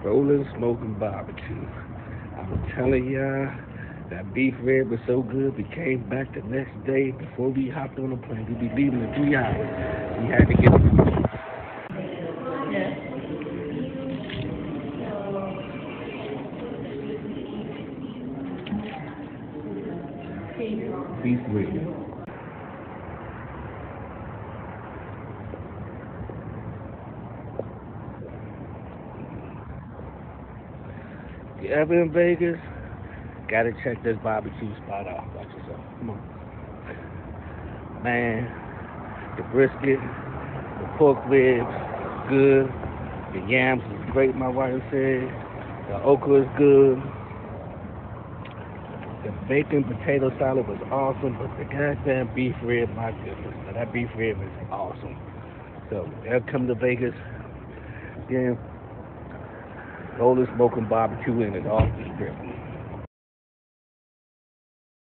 Rolling Smoking Barbecue. I'm telling y'all, that beef rib was so good. We came back the next day before we hopped on the plane. We be leaving in 3 hours. We had to get beef rib. If you ever in Vegas, gotta check this barbecue spot out. Watch yourself. Come on. Man, the brisket, the pork ribs, good. The yams is great, my wife said. The okra is good. The bacon potato salad was awesome, but the goddamn beef rib, my goodness. Now, that beef rib is awesome. So, they'll come to Vegas, then Golden Smoking Barbecue, and it's off the strip.